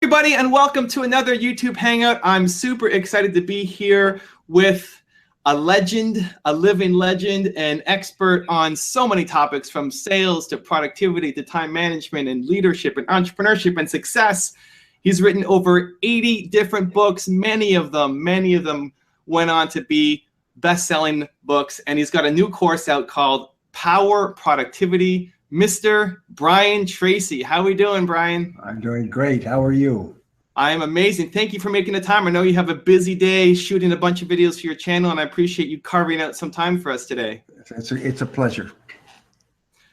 Everybody, and welcome to another YouTube Hangout. I'm super excited to be here with a legend, a living legend, an expert on so many topics from sales to productivity to time management and leadership and entrepreneurship and success. He's written over 80 different books. Many of them went on to be best-selling books, and he's got a new course out called Power Productivity. Mr. Brian Tracy. How are we doing, Brian? I'm doing great. How are you? I'm amazing. Thank you for making the time. I know you have a busy day shooting a bunch of videos for your channel, and I appreciate you carving out some time for us today. It's a pleasure.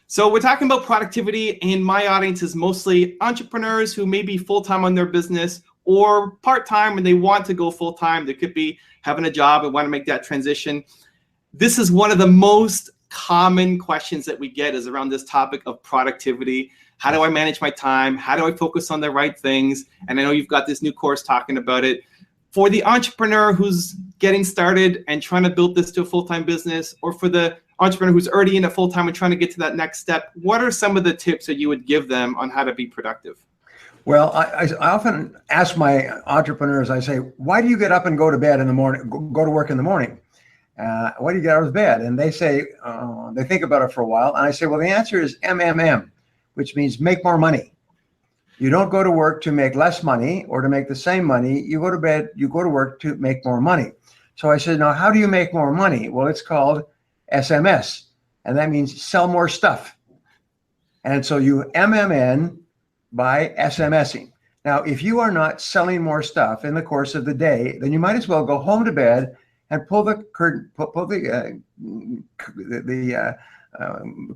So we're talking about productivity, and my audience is mostly entrepreneurs who may be full-time on their business or part-time and they want to go full-time. They could be having a job and want to make that transition. This is one of the most common questions that we get is around this topic of productivity. How do I manage my time? How do I focus on the right things? And I know you've got this new course talking about it. For the entrepreneur who's getting started and trying to build this to a full-time business, or for the entrepreneur who's already in it full-time and trying to get to that next step, what are some of the tips that you would give them on how to be productive? Well, I often ask my entrepreneurs, I say, why do you get up and go to bed in the morning, go to work in the morning? Why do you get out of bed? And they say, they think about it for a while. And I say, well, the answer is MMM, which means make more money. You don't go to work to make less money or to make the same money. You go to bed, you go to work to make more money. So I said, now, how do you make more money? Well, it's called SMS, and that means sell more stuff. And so you MMN by SMSing. Now, if you are not selling more stuff in the course of the day, then you might as well go home to bed and pull the curtain, pull the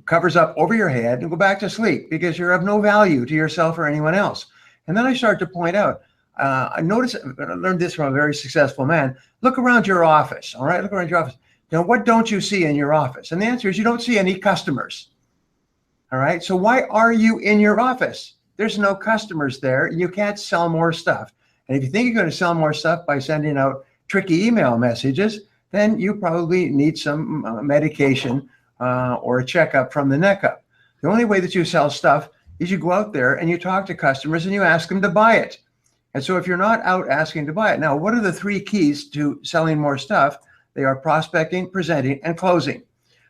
covers up over your head and go back to sleep, because you're of no value to yourself or anyone else. And then I start to point out, I learned this from a very successful man. Look around your office, all right? Look around your office. Now, what don't you see in your office? And the answer is you don't see any customers, all right? So why are you in your office? There's no customers there. You can't sell more stuff. And if you think you're going to sell more stuff by sending out tricky email messages, then you probably need some medication or a checkup from the neck up. The only way that you sell stuff is you go out there and you talk to customers and you ask them to buy it. And so if you're not out asking to buy it, now, what are the three keys to selling more stuff? They are prospecting, presenting, and closing.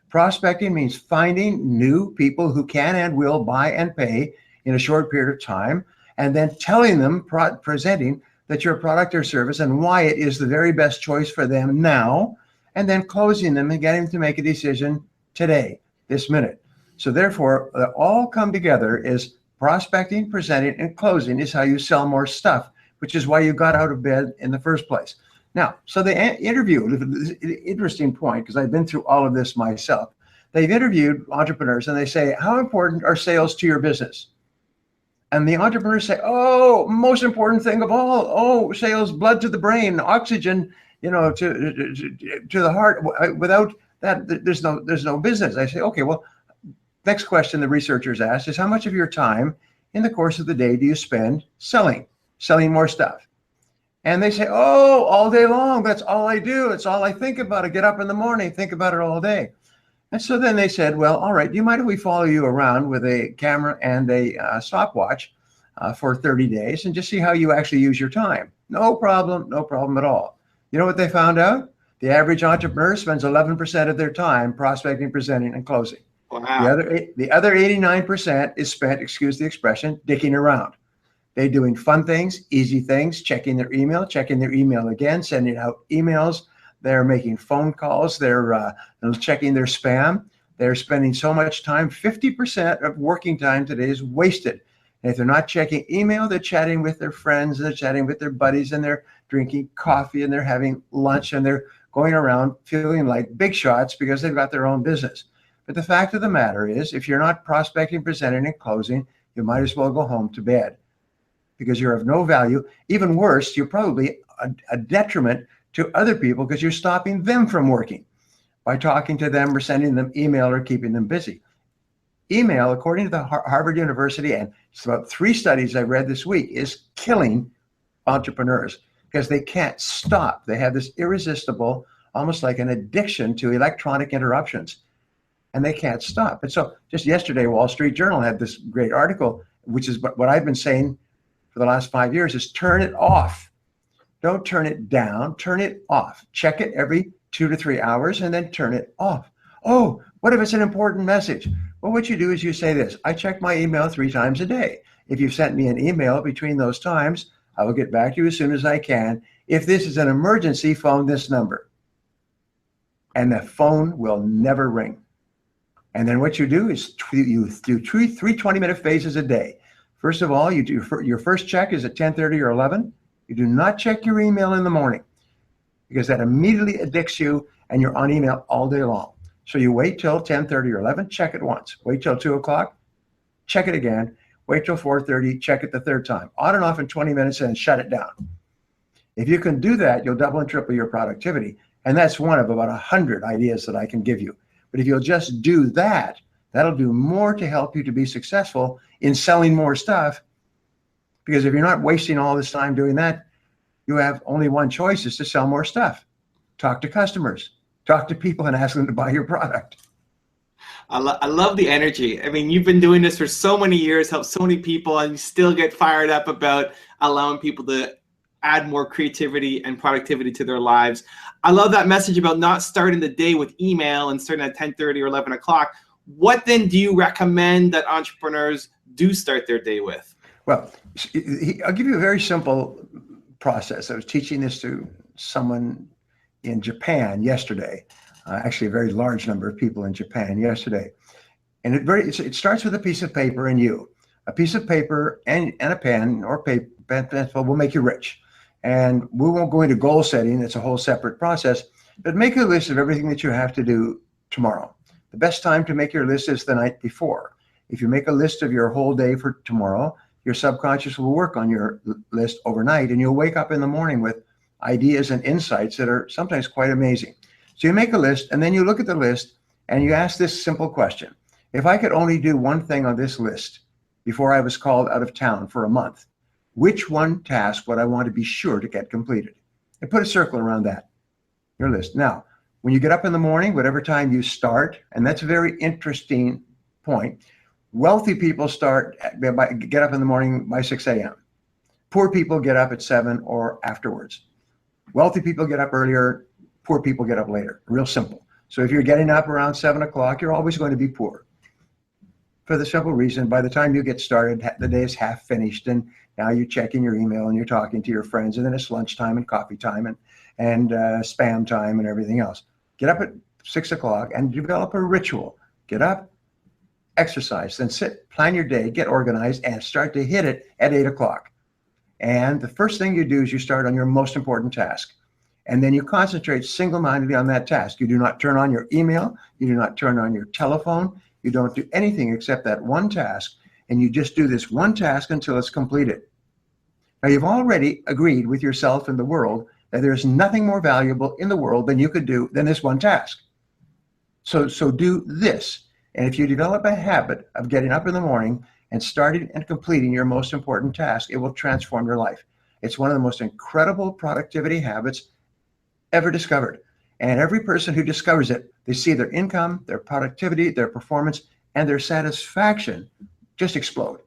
Prospecting means finding new people who can and will buy and pay in a short period of time, and then telling them, presenting that your product or service and why it is the very best choice for them now, and then closing them and getting them to make a decision today, this minute. So therefore, all come together is prospecting, presenting, and closing is how you sell more stuff, which is why you got out of bed in the first place. Now, so they interviewed, interesting point, because I've been through all of this myself. They've interviewed entrepreneurs and they say, how important are sales to your business? And the entrepreneurs say, oh, most important thing of all, oh, sales, blood to the brain, oxygen, to the heart. Without that, there's no business. I say, okay, well, next question the researchers asked is, how much of your time in the course of the day do you spend selling more stuff? And they say, oh, all day long. That's all I do. It's all I think about. I get up in the morning, think about it all day. And so then they said, well, all right, do you mind if we follow you around with a camera and a stopwatch for 30 days and just see how you actually use your time? No problem at all. You know what they found out? The average entrepreneur spends 11% of their time prospecting, presenting, and closing. Wow. The other 89% is spent, excuse the expression, dicking around. They're doing fun things, easy things, checking their email again, sending out emails. They're making phone calls. They're checking their spam. They're spending so much time. 50% of working time today is wasted. And if they're not checking email, they're chatting with their friends, and they're chatting with their buddies, and they're drinking coffee, and they're having lunch, and they're going around feeling like big shots because they've got their own business. But the fact of the matter is, if you're not prospecting, presenting, and closing, you might as well go home to bed, because you're of no value. Even worse, you're probably a detriment to other people because you're stopping them from working by talking to them or sending them email or keeping them busy. Email, according to the Harvard University, and it's about 3 studies I read this week, is killing entrepreneurs because they can't stop. They have this irresistible, almost like an addiction to electronic interruptions, and they can't stop. And so just yesterday, Wall Street Journal had this great article, which is what I've been saying for the last 5 years is turn it off. Don't turn it down, turn it off. Check it every 2 to 3 hours and then turn it off. Oh, what if it's an important message? Well, what you do is you say this: I check my email 3 times a day. If you've sent me an email between those times, I will get back to you as soon as I can. If this is an emergency, phone this number. And the phone will never ring. And then what you do is you do three 20-minute phases a day. First of all, you do your first check is at 10:30 or 11. You do not check your email in the morning because that immediately addicts you and you're on email all day long. So you wait till 10:30 or 11, check it once. Wait till 2 o'clock, check it again. Wait till 4:30, check it the third time. On and off in 20 minutes and shut it down. If you can do that, you'll double and triple your productivity. And that's one of about 100 ideas that I can give you. But if you'll just do that, that'll do more to help you to be successful in selling more stuff. Because if you're not wasting all this time doing that, you have only one choice, is to sell more stuff. Talk to customers, talk to people and ask them to buy your product. I love the energy. I mean, you've been doing this for so many years, helped so many people, and you still get fired up about allowing people to add more creativity and productivity to their lives. I love that message about not starting the day with email and starting at 10:30 or 11 o'clock. What then do you recommend that entrepreneurs do start their day with? Well, I'll give you a very simple process. I was teaching this to someone in Japan yesterday, actually a very large number of people in Japan yesterday. And it starts with a piece of paper and you. A piece of paper and a pen or pencil will make you rich. And we won't go into goal setting. It's a whole separate process. But make a list of everything that you have to do tomorrow. The best time to make your list is the night before. If you make a list of your whole day for tomorrow, your subconscious will work on your list overnight, and you'll wake up in the morning with ideas and insights that are sometimes quite amazing. So you make a list, and then you look at the list, and you ask this simple question. If I could only do one thing on this list before I was called out of town for a month, which one task would I want to be sure to get completed? And put a circle around that, your list. Now, when you get up in the morning, whatever time you start, and that's a very interesting point, wealthy people get up in the morning by 6 a.m. Poor people get up at 7 or afterwards. Wealthy people get up earlier, poor people get up later. Real simple. So if you're getting up around 7 o'clock, you're always going to be poor. For the simple reason, by the time you get started, the day is half finished, and now you're checking your email and you're talking to your friends, and then it's lunchtime and coffee time and spam time and everything else. Get up at 6 o'clock and develop a ritual. Get up, exercise, then sit, plan your day, get organized, and start to hit it at 8 o'clock. And the first thing you do is you start on your most important task. And then you concentrate single-mindedly on that task. You do not turn on your email. You do not turn on your telephone. You don't do anything except that one task. And you just do this one task until it's completed. Now, you've already agreed with yourself and the world that there's nothing more valuable in the world than you could do than this one task. So do this. And if you develop a habit of getting up in the morning and starting and completing your most important task, it will transform your life. It's one of the most incredible productivity habits ever discovered. And every person who discovers it, they see their income, their productivity, their performance, and their satisfaction just explode.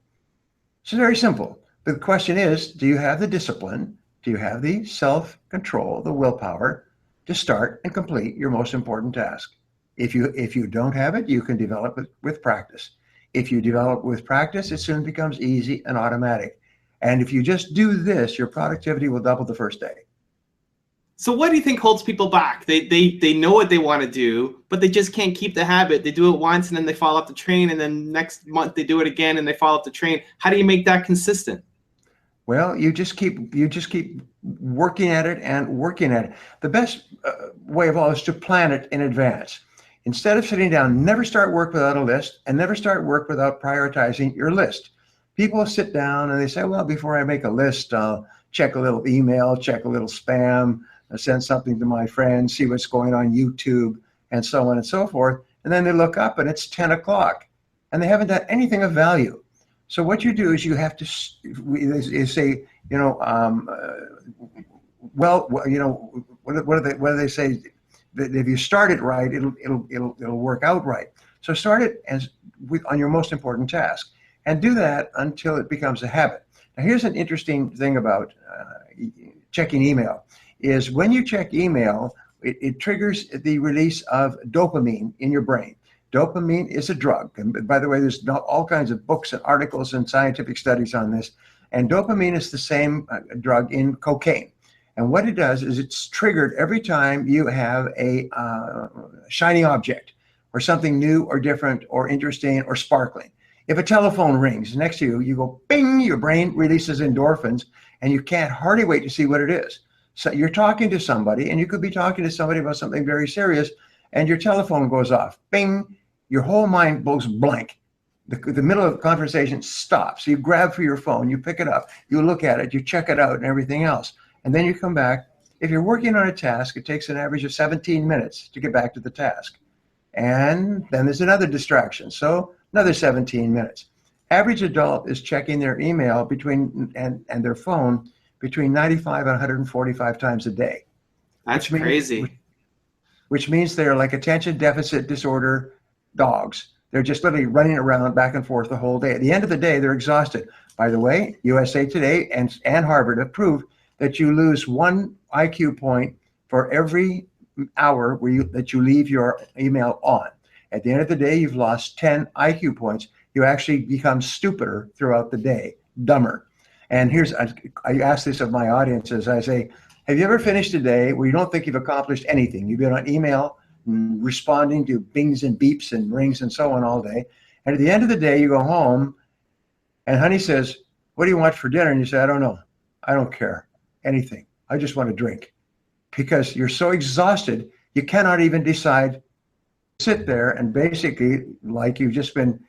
It's very simple. The question is, do you have the discipline? Do you have the self-control, the willpower to start and complete your most important task? If you don't have it, you can develop it with practice. If you develop with practice, it soon becomes easy and automatic. And if you just do this, your productivity will double the first day. So what do you think holds people back? They know what they want to do, but they just can't keep the habit. They do it once and then they fall off the train, and then next month they do it again and they fall off the train. How do you make that consistent? Well, you just keep working at it and working at it. The best way of all is to plan it in advance. Instead of sitting down, never start work without a list, and never start work without prioritizing your list. People sit down and they say, well, before I make a list, I'll check a little email, check a little spam, send something to my friends, see what's going on YouTube, and so on and so forth. And then they look up and it's 10 o'clock and they haven't done anything of value. So what you do is you have to say, what do they say? That if you start it right, it'll work out right. So start it on your most important task, and do that until it becomes a habit. Now, here's an interesting thing about checking email, is when you check email, it triggers the release of dopamine in your brain. Dopamine is a drug. And by the way, there's all kinds of books and articles and scientific studies on this. And dopamine is the same drug in cocaine. And what it does is it's triggered every time you have a shiny object or something new or different or interesting or sparkling. If a telephone rings next to you, you go bing, your brain releases endorphins, and you can't hardly wait to see what it is. So you're talking to somebody, and you could be talking to somebody about something very serious, and your telephone goes off, bing, your whole mind goes blank. The middle of the conversation stops. You grab for your phone, you pick it up, you look at it, you check it out and everything else. And then you come back. If you're working on a task, it takes an average of 17 minutes to get back to the task. And then there's another distraction. So another 17 minutes. Average adult is checking their email and their phone between 95 and 145 times a day. That's crazy. Which means they're like attention deficit disorder dogs. They're just literally running around back and forth the whole day. At the end of the day, they're exhausted. By the way, USA Today and Harvard have proved that you lose 1 IQ point for every hour that you leave your email on. At the end of the day, you've lost 10 IQ points. You actually become stupider throughout the day, dumber. And I ask this of my audiences. I say, have you ever finished a day where you don't think you've accomplished anything? You've been on email, responding to bings and beeps and rings and so on all day. And at the end of the day, you go home and honey says, what do you want for dinner? And you say, I don't know. I don't care. Anything. I just want to drink. Because you're so exhausted, you cannot even decide to sit there and basically like you've just been,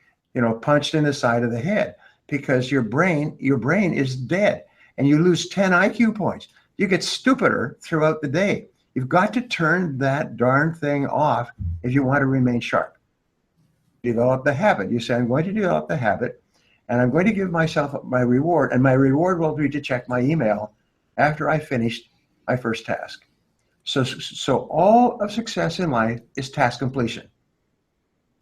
punched in the side of the head, because your brain is dead and you lose 10 IQ points. You get stupider throughout the day. You've got to turn that darn thing off if you want to remain sharp. Develop the habit. You say, I'm going to develop the habit and I'm going to give myself my reward, and my reward will be to check my email after I finished my first task. So all of success in life is task completion.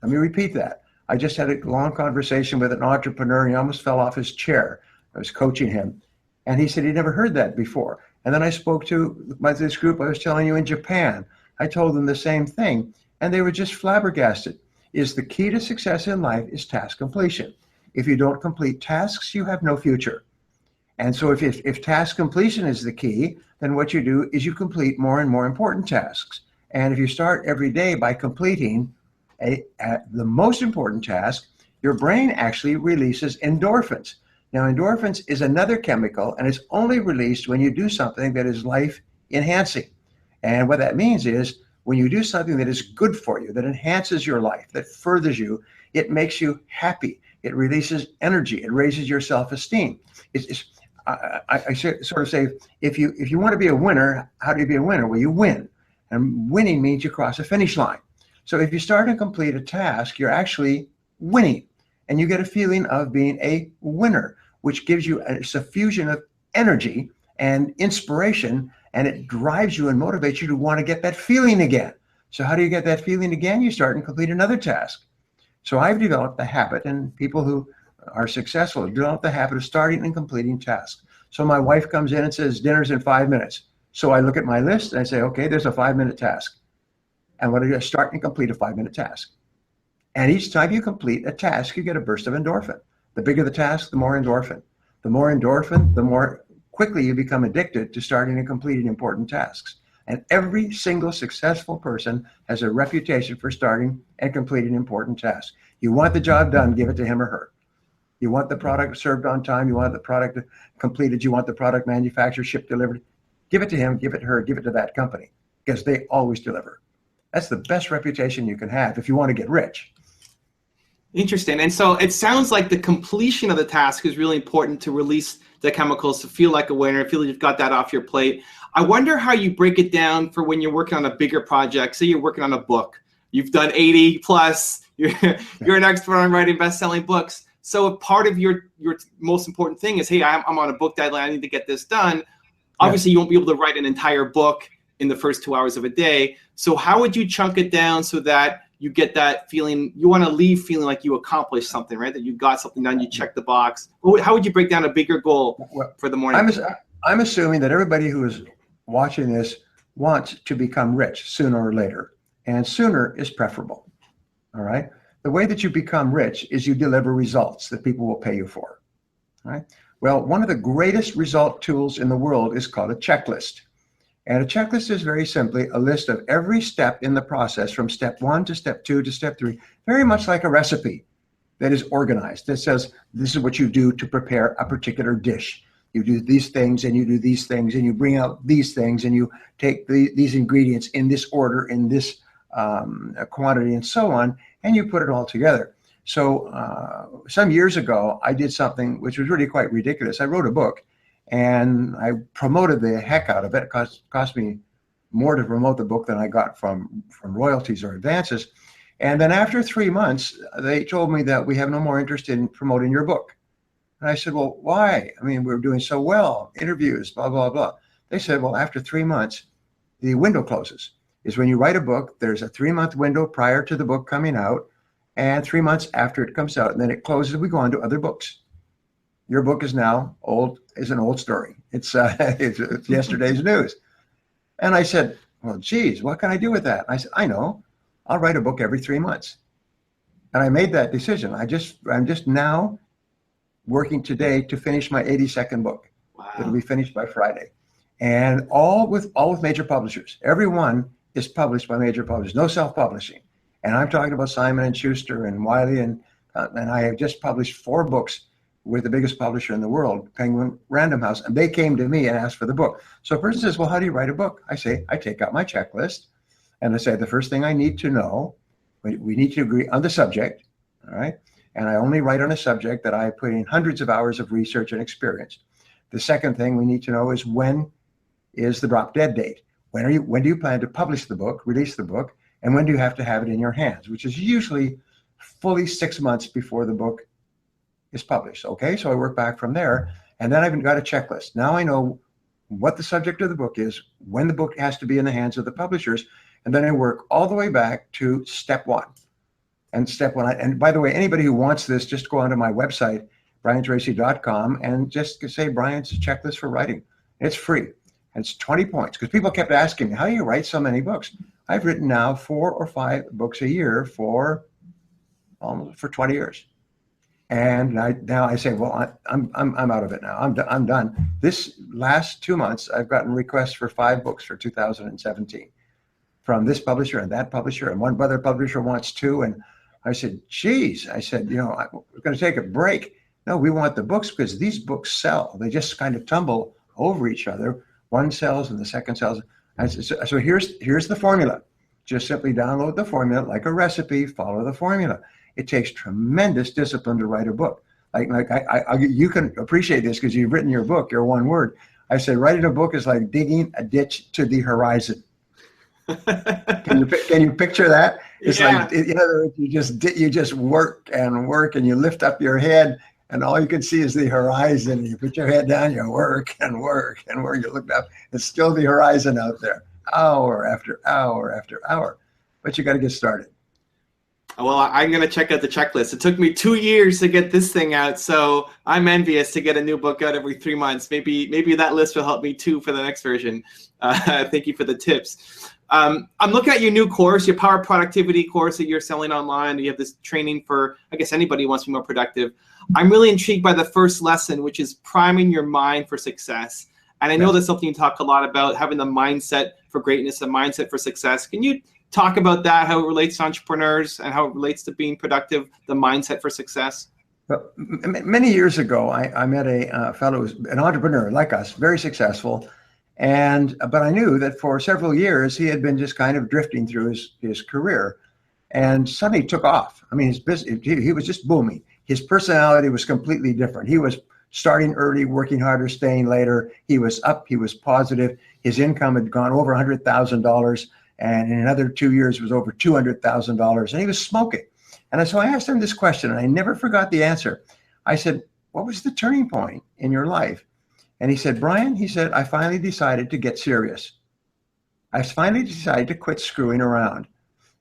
Let me repeat that. I just had a long conversation with an entrepreneur and he almost fell off his chair. I was coaching him and he said he'd never heard that before. And then I spoke to this group I was telling you in Japan. I told them the same thing and they were just flabbergasted. Is the key to success in life is task completion. If you don't complete tasks, you have no future. And so if task completion is the key, then what you do is you complete more and more important tasks. And if you start every day by completing the most important task, your brain actually releases endorphins. Now, endorphins is another chemical, and it's only released when you do something that is life-enhancing. And what that means is when you do something that is good for you, that enhances your life, that furthers you, it makes you happy. It releases energy. It raises your self-esteem. I sort of say, if you want to be a winner, how do you be a winner? Well, you win. And winning means you cross a finish line. So if you start and complete a task, you're actually winning. And you get a feeling of being a winner, which gives you a suffusion of energy and inspiration, and it drives you and motivates you to want to get that feeling again. So how do you get that feeling again? You start and complete another task. So I've developed the habit, and people who are successful develop the habit of starting and completing tasks. So my wife comes in and says, dinner's in 5 minutes. So I look at my list and I say, okay, there's a 5-minute task. And what do I start and complete a 5-minute task? And each time you complete a task, you get a burst of endorphin. The bigger the task, the more endorphin. The more endorphin, the more quickly you become addicted to starting and completing important tasks. And every single successful person has a reputation for starting and completing important tasks. You want the job done, give it to him or her. You want the product served on time, you want the product completed, you want the product manufactured, shipped, delivered. Give it to him, give it to her, give it to that company, because they always deliver. That's the best reputation you can have if you want to get rich. Interesting. And so it sounds like the completion of the task is really important to release the chemicals, to feel like a winner, feel like you've got that off your plate. I wonder how you break it down for when you're working on a bigger project. Say you're working on a book. You've done 80 plus. You're an expert on writing best-selling books. So if part of your most important thing is, hey, I'm on a book deadline, I need to get this done. Obviously, you won't be able to write an entire book in the first 2 hours of a day. So how would you chunk it down so that you get that feeling, you want to leave feeling like you accomplished something, right? That you got something done, you checked the box. How would you break down a bigger goal for the morning? I'm assuming that everybody who is watching this wants to become rich sooner or later, and sooner is preferable. All right. The way that you become rich is you deliver results that people will pay you for. All right. Well, one of the greatest result tools in the world is called a checklist. And a checklist is very simply a list of every step in the process from step 1 to step 2 to step 3, very much like a recipe that is organized, that says this is what you do to prepare a particular dish. You do these things and you do these things and you bring out these things and you take these ingredients in this order, in this quantity and so on, and you put it all together. So some years ago, I did something which was really quite ridiculous. I wrote a book and I promoted the heck out of it. It cost me more to promote the book than I got from royalties or advances. And then after 3 months, they told me that we have no more interest in promoting your book. And I said, well, why? I mean, we're doing so well, interviews, blah, blah, blah. They said, well, after 3 months, the window closes. Is when you write a book, there's a 3-month window prior to the book coming out and 3 months after it comes out, and then it closes, we go on to other books. Your book is now is an old story. It's yesterday's news. And I said, well, geez, what can I do with that? I said, I know, I'll write a book every 3 months. And I made that decision. I'm just now working today to finish my 82nd book. Wow. It'll be finished by Friday. And all with major publishers. Everyone is published by major publishers, no self-publishing. And I'm talking about Simon & Schuster and Wiley, and I have just published 4 books with the biggest publisher in the world, Penguin Random House, and they came to me and asked for the book. So a person says, well, how do you write a book? I say, I take out my checklist, and I say, the first thing I need to know, we need to agree on the subject, all right? And I only write on a subject that I put in hundreds of hours of research and experience. The second thing we need to know is when is the drop dead date? When do you plan to publish the book, release the book, and when do you have to have it in your hands, which is usually fully 6 months before the book is published. Okay, so I work back from there, and then I've got a checklist. Now I know what the subject of the book is, when the book has to be in the hands of the publishers, and then I work all the way back to step 1. And step 1, and by the way, anybody who wants this, just go onto my website, briantracy.com, and just say Brian's checklist for writing. It's free. And it's 20 points, because people kept asking me, how do you write so many books? I've written now 4 or 5 books a year for 20 years. And now I say, well, I'm out of it now. I'm done. This last 2 months, I've gotten requests for 5 books for 2017 from this publisher and that publisher, and one other publisher wants 2. And I said, geez, I said, we're going to take a break. No, we want the books because these books sell. They just kind of tumble over each other. One sells and the second sells. So here's the formula. Just simply download the formula like a recipe, follow the formula. It takes tremendous discipline to write a book. You can appreciate this because you've written your book, your one word. I said, writing a book is like digging a ditch to the horizon. Can you picture that? It's like, in other words, you just work and you lift up your head and all you can see is the horizon. You put your head down, you work and work and work. You look up, it's still the horizon out there, hour after hour after hour. But you got to get started. Well, I'm going to check out the checklist. It took me 2 years to get this thing out, so I'm envious to get a new book out every 3 months. Maybe that list will help me too for the next version. Thank you for the tips. I'm looking at your new course, your Power Productivity course that you're selling online. You have this training for, I guess, anybody who wants to be more productive. I'm really intrigued by the first lesson, which is priming your mind for success. And I know that's something you talk a lot about, having the mindset for greatness, a mindset for success. Can you talk about that, how it relates to entrepreneurs and how it relates to being productive, the mindset for success? Well, many years ago, I met a fellow who's an entrepreneur like us, very successful. But I knew that for several years, he had been just kind of drifting through his career and suddenly took off. I mean, he was just booming. His personality was completely different. He was starting early, working harder, staying later. He was up, he was positive. His income had gone over $100,000. And in another 2 years, it was over $200,000. And he was smoking. And so I asked him this question, and I never forgot the answer. I said, what was the turning point in your life? And he said, Brian, he said, I finally decided to get serious. I finally decided to quit screwing around.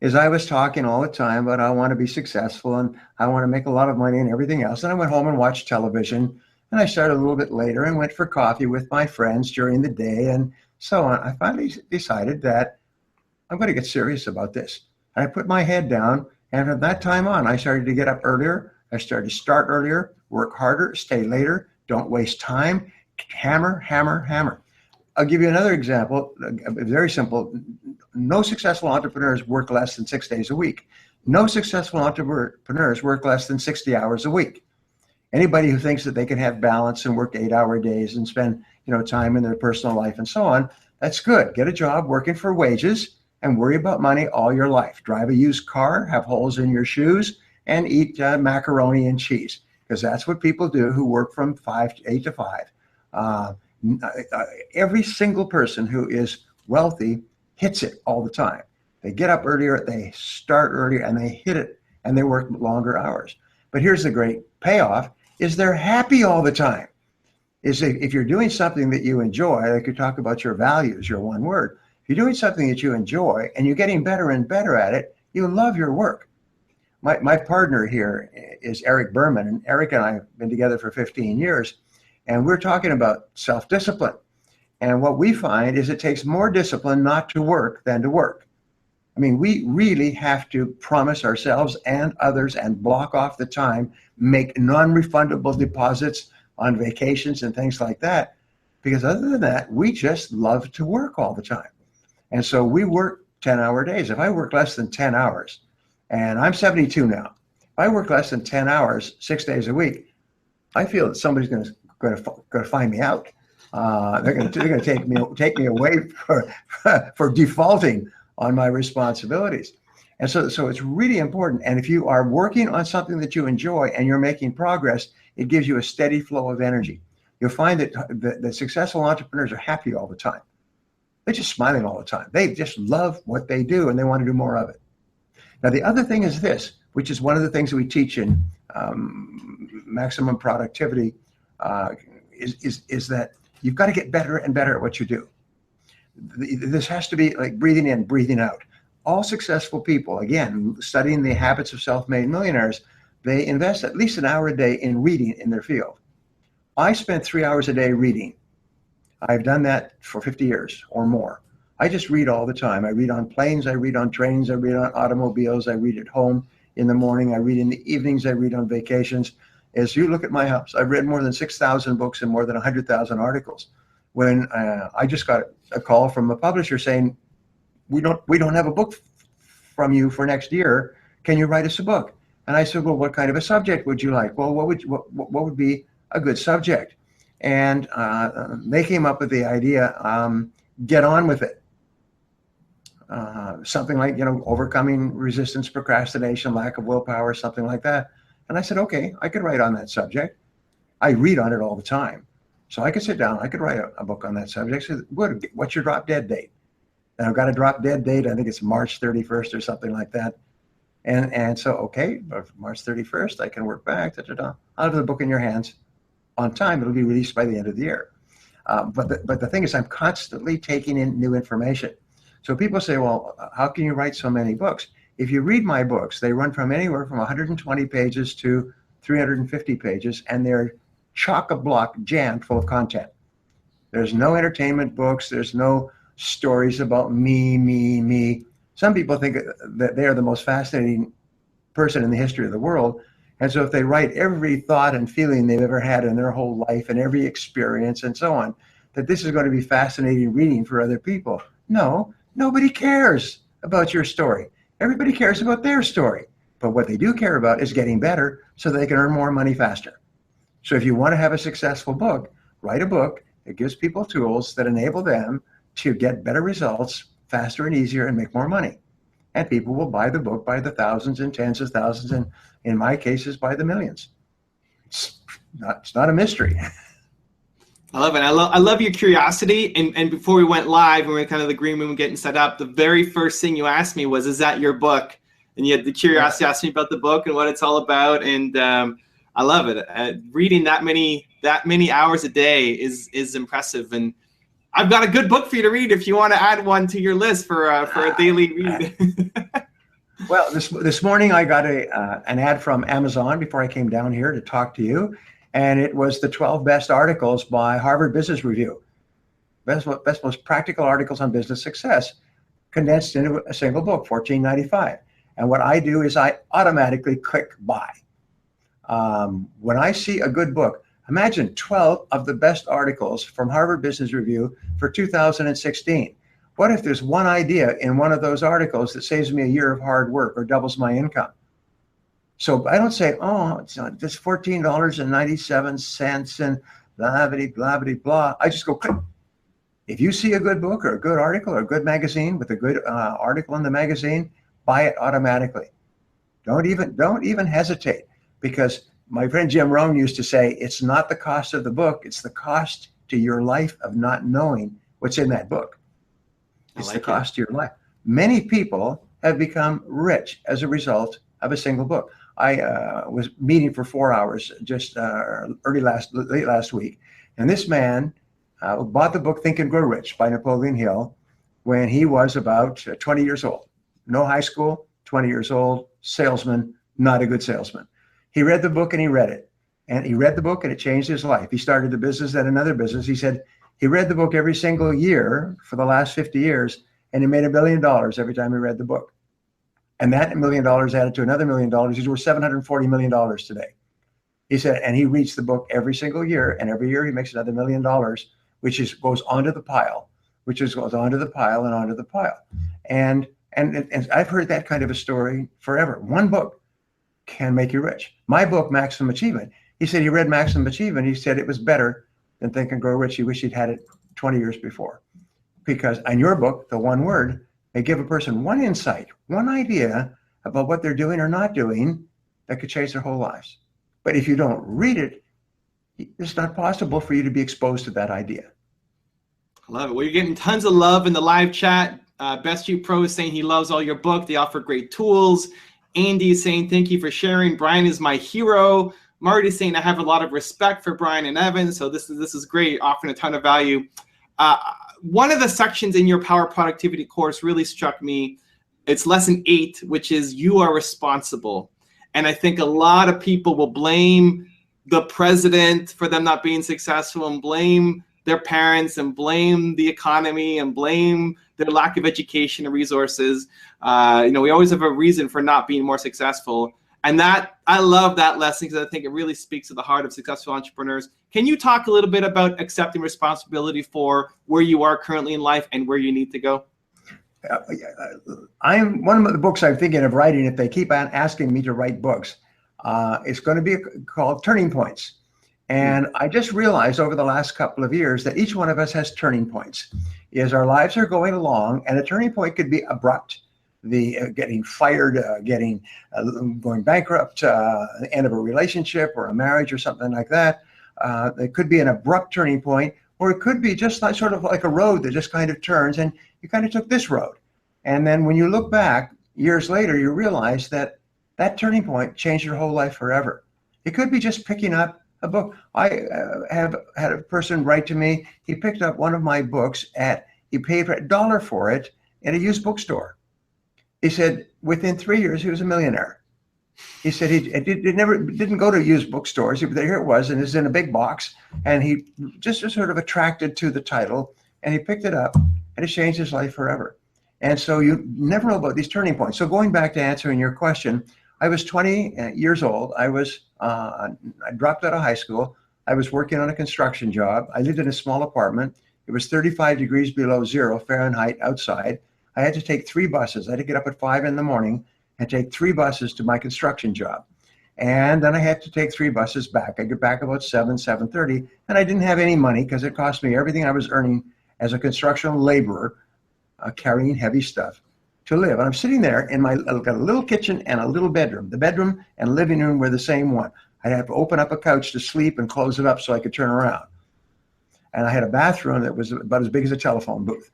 is I was talking all the time about I want to be successful and I want to make a lot of money and everything else. And I went home and watched television, and I started a little bit later and went for coffee with my friends during the day and so on. I finally decided that I'm going to get serious about this. And I put my head down, and from that time on, I started to get up earlier. I started to start earlier, work harder, stay later, don't waste time, hammer, hammer, hammer. I'll give you another example, very simple. No successful entrepreneurs work less than 6 days a week. No successful entrepreneurs work less than 60 hours a week. Anybody who thinks that they can have balance and work 8-hour days and spend, time in their personal life and so on, that's good. Get a job working for wages and worry about money all your life. Drive a used car, have holes in your shoes, and eat macaroni and cheese, because that's what people do who work from 8 to 5. Every single person who is wealthy hits it all the time. They get up earlier, they start earlier, and they hit it, and they work longer hours. But here's the great payoff, is they're happy all the time. If you're doing something that you enjoy, like you talk about your values, your one word, if you're doing something that you enjoy and you're getting better and better at it, you love your work. My partner here is Eric Berman, and Eric and I have been together for 15 years, and we're talking about self-discipline. And what we find is it takes more discipline not to work than to work. I mean, we really have to promise ourselves and others and block off the time, make non-refundable deposits on vacations and things like that, because other than that, we just love to work all the time. And so we work 10-hour days. If I work less than 10 hours, and I'm 72 now, if I work less than 10 hours, 6 days a week, I feel that somebody's going to find me out. They're going to take me away for defaulting on my responsibilities. And so it's really important. And if you are working on something that you enjoy and you're making progress, it gives you a steady flow of energy. You'll find that the successful entrepreneurs are happy all the time. They're just smiling all the time. They just love what they do and they want to do more of it. Now, the other thing is this, which is one of the things that we teach in maximum productivity, is that you've got to get better and better at what you do. This has to be like breathing in, breathing out. All successful people, again, studying the habits of self-made millionaires, they invest at least an hour a day in reading in their field. I spend 3 hours a day reading. I've done that for 50 years or more. I just read all the time. I read on planes, I read on trains, I read on automobiles, I read at home in the morning, I read in the evenings, I read on vacations. As you look at my house, I've read more than 6,000 books and more than 100,000 articles. When I just got a call from a publisher saying, we don't have a book from you for next year. Can you write us a book? And I said, well, what kind of a subject would you like? Well, what would be a good subject? And they came up with the idea, get on with it. Something like, overcoming resistance, procrastination, lack of willpower, something like that. And I said, okay, I could write on that subject. I read on it all the time. So I could sit down, I could write a book on that subject. So what's your drop dead date? And I've got a drop dead date. I think it's March 31st or something like that. And so, okay, March 31st, I can work back. I'll have the book in your hands on time. It'll be released by the end of the year. But the thing is, I'm constantly taking in new information. So people say, well, how can you write so many books? If you read my books, they run from anywhere from 120 pages to 350 pages, and they're chock-a-block jammed full of content. There's no entertainment books. There's no stories about me. Some people think that they are the most fascinating person in the history of the world. And so if they write every thought and feeling they've ever had in their whole life and every experience and so on, that this is going to be fascinating reading for other people. No, nobody cares about your story. Everybody cares about their story. But what they do care about is getting better so they can earn more money faster. So if you want to have a successful book, write a book that gives people tools that enable them to get better results faster and easier and make more money. And people will buy the book by the thousands and tens of thousands, and in my cases, by the millions. It's not a mystery. I love it. I love your curiosity. And before we went live, and we were kind of the green room getting set up, the very first thing you asked me was, is that your book? And you had the curiosity to ask me about the book and what it's all about. And I love it. Reading that many hours a day is impressive. And I've got a good book for you to read if you want to add one to your list for a daily read. Well, this morning I got an ad from Amazon before I came down here to talk to you, and it was the 12 best articles by Harvard Business Review. Best most practical articles on business success, condensed into a single book, $14.95. And what I do is I automatically click buy. When I see a good book, imagine 12 of the best articles from Harvard Business Review for 2016. What if there's one idea in one of those articles that saves me a year of hard work or doubles my income? So I don't say, oh, it's this $14.97 and blah, blah, blah, blah, blah. I just go click. If you see a good book or a good article or a good magazine with a good article in the magazine, buy it automatically. Don't even hesitate, because my friend Jim Rohn used to say, it's not the cost of the book, it's the cost to your life of not knowing what's in that book. It's the cost to your life. Many people have become rich as a result of a single book. I was meeting for 4 hours just late last week, and this man bought the book Think and Grow Rich by Napoleon Hill when he was about 20 years old. No high school, 20 years old, salesman, not a good salesman. He read the book and he read it. And he read the book and it changed his life. He started a business and another business. He said he read the book every single year for the last 50 years, and he made $1 million every time he read the book. And that $1 million added to another $1 million. He's worth $740 million today. He said, and he reads the book every single year, and every year he makes another $1 million, which goes onto the pile, goes onto the pile and onto the pile. And I've heard that kind of a story forever. One book can make you rich. My book, Maximum Achievement, he said he read Maximum Achievement. He said it was better than Think and Grow Rich. He wished he'd had it 20 years before. Because in your book, the one word may give a person one insight, one idea about what they're doing or not doing that could change their whole lives. But if you don't read it, it's not possible for you to be exposed to that idea. I love it. Well, you're getting tons of love in the live chat. Best You Pro is saying he loves all your book. They offer great tools. Andy is saying, thank you for sharing. Brian is my hero. Marty is saying, I have a lot of respect for Brian and Evan. So this is great, offering a ton of value. One of the sections in your Power Productivity course really struck me. It's lesson 8, which is you are responsible. And I think a lot of people will blame the president for them not being successful, and blame their parents, and blame the economy, and blame their lack of education and resources. We always have a reason for not being more successful. And that, I love that lesson, because I think it really speaks to the heart of successful entrepreneurs. Can you talk a little bit about accepting responsibility for where you are currently in life and where you need to go? One of the books I'm thinking of writing, if they keep on asking me to write books, it's going to be called Turning Points. And I just realized over the last couple of years that each one of us has turning points. As our lives are going along, and a turning point could be abrupt, the getting fired, going bankrupt, the end of a relationship or a marriage or something like that. It could be an abrupt turning point, or it could be just like sort of like a road that just kind of turns, and you kind of took this road. And then when you look back years later, you realize that that turning point changed your whole life forever. It could be just picking up a book. I have had a person write to me. He picked up one of my books he paid $1 for it at a used bookstore. He said within 3 years he was a millionaire. He said he didn't go to used bookstores. Here it was, and it's in a big box. And he just was sort of attracted to the title, and he picked it up, and it changed his life forever. And so you never know about these turning points. So going back to answering your question, I was 20 years old. I dropped out of high school. I was working on a construction job. I lived in a small apartment. It was 35 degrees below zero Fahrenheit outside. I had to take 3 buses. I had to get up at 5 in the morning and take 3 buses to my construction job. And then I had to take 3 buses back. I get back about 7:30, and I didn't have any money because it cost me everything I was earning as a construction laborer, carrying heavy stuff, to live. And I'm sitting there in got a little kitchen and a little bedroom. The bedroom and living room were the same one. I'd have to open up a couch to sleep and close it up so I could turn around. And I had a bathroom that was about as big as a telephone booth.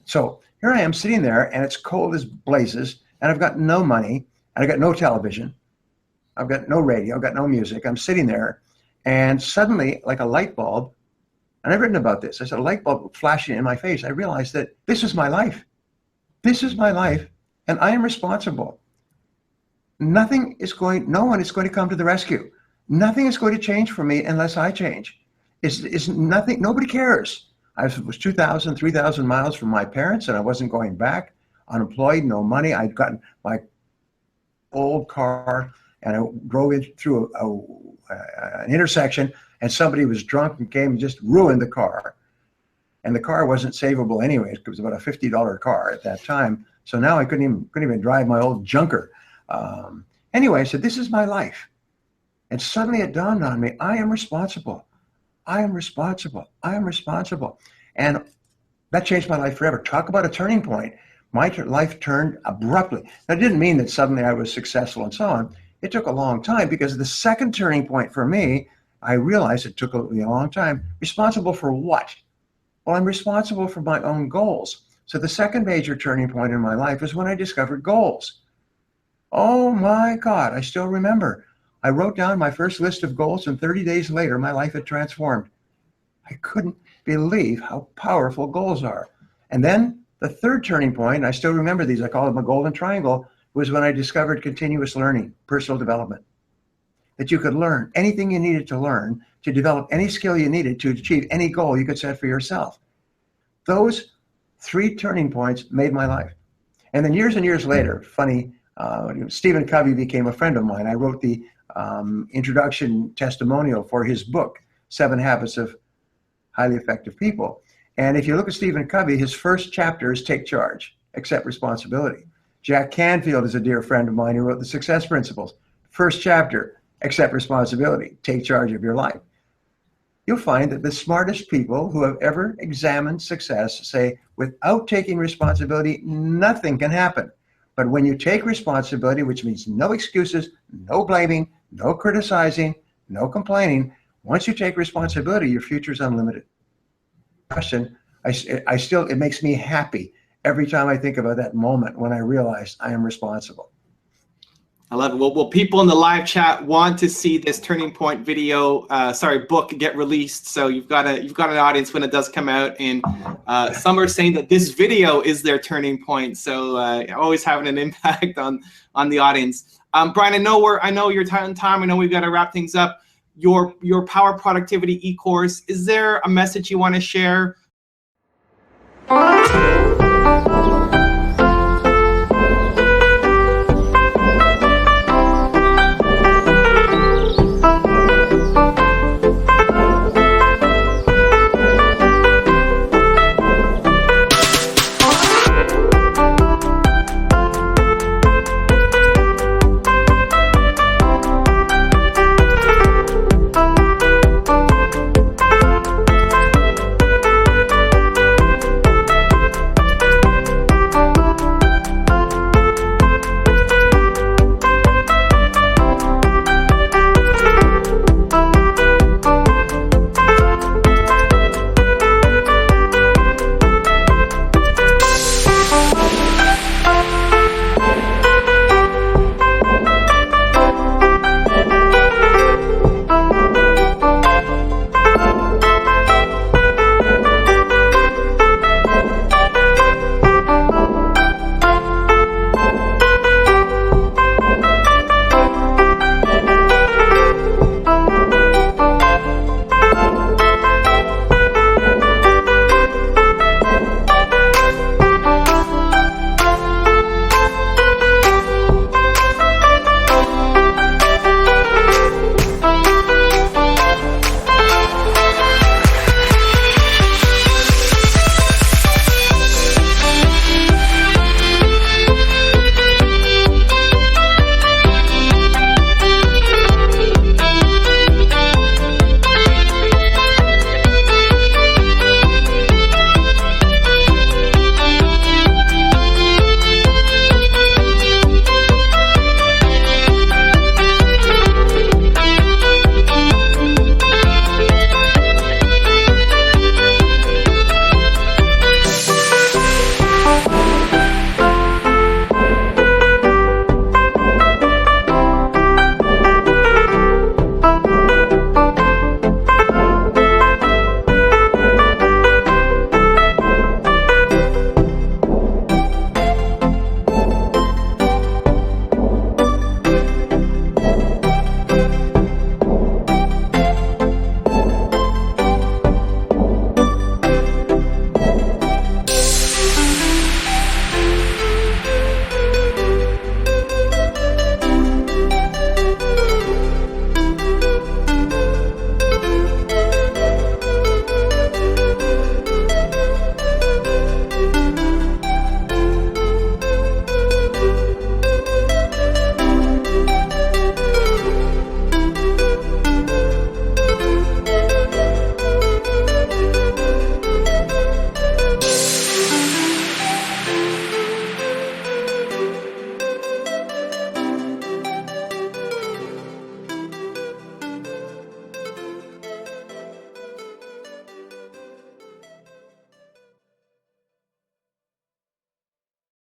So here I am sitting there, and it's cold as blazes, and I've got no money, and I've got no television. I've got no radio. I've got no music. I'm sitting there, and suddenly, like a light bulb, and I've written about this, I said a light bulb flashing in my face. I realized that this is my life. This is my life. and I am responsible. No one is going to come to the rescue. Nothing is going to change for me unless I change. It's nothing, nobody cares. I was 2,000, 3,000 miles from my parents, and I wasn't going back, unemployed, no money. I'd gotten my old car, and I drove it through an intersection, and somebody was drunk and came and just ruined the car. And the car wasn't savable anyway. It was about a $50 car at that time. So now I couldn't even drive my old junker. Anyway, I said, this is my life. And suddenly it dawned on me, I am responsible. I am responsible. I am responsible. And that changed my life forever. Talk about a turning point. My life turned abruptly. That didn't mean that suddenly I was successful and so on. It took a long time, because the second turning point for me, I realized it took a long time. Responsible for what? Well, I'm responsible for my own goals. So the second major turning point in my life is when I discovered goals. Oh my God, I still remember. I wrote down my first list of goals, and 30 days later, my life had transformed. I couldn't believe how powerful goals are. And then the third turning point, I still remember these, I call them a golden triangle, was when I discovered continuous learning, personal development. That you could learn anything you needed to learn to develop any skill you needed to achieve any goal you could set for yourself. Those three turning points made my life. And then years and years later, funny, Stephen Covey became a friend of mine. I wrote the introduction testimonial for his book, 7 Habits of Highly Effective People. And if you look at Stephen Covey, his first chapter is take charge, accept responsibility. Jack Canfield is a dear friend of mine who wrote the Success Principles. First chapter, accept responsibility, take charge of your life. You'll find that the smartest people who have ever examined success say, without taking responsibility, nothing can happen. But when you take responsibility, which means no excuses, no blaming, no criticizing, no complaining, once you take responsibility, your future is unlimited. Question, it makes me happy every time I think about that moment when I realized I am responsible. I love it. Well, people in the live chat want to see this turning point book get released. So you've got an audience when it does come out, and some are saying that this video is their turning point. So always having an impact on the audience. Brian, I know you're tight on time. I know we've got to wrap things up. Your Power Productivity e-course. Is there a message you want to share?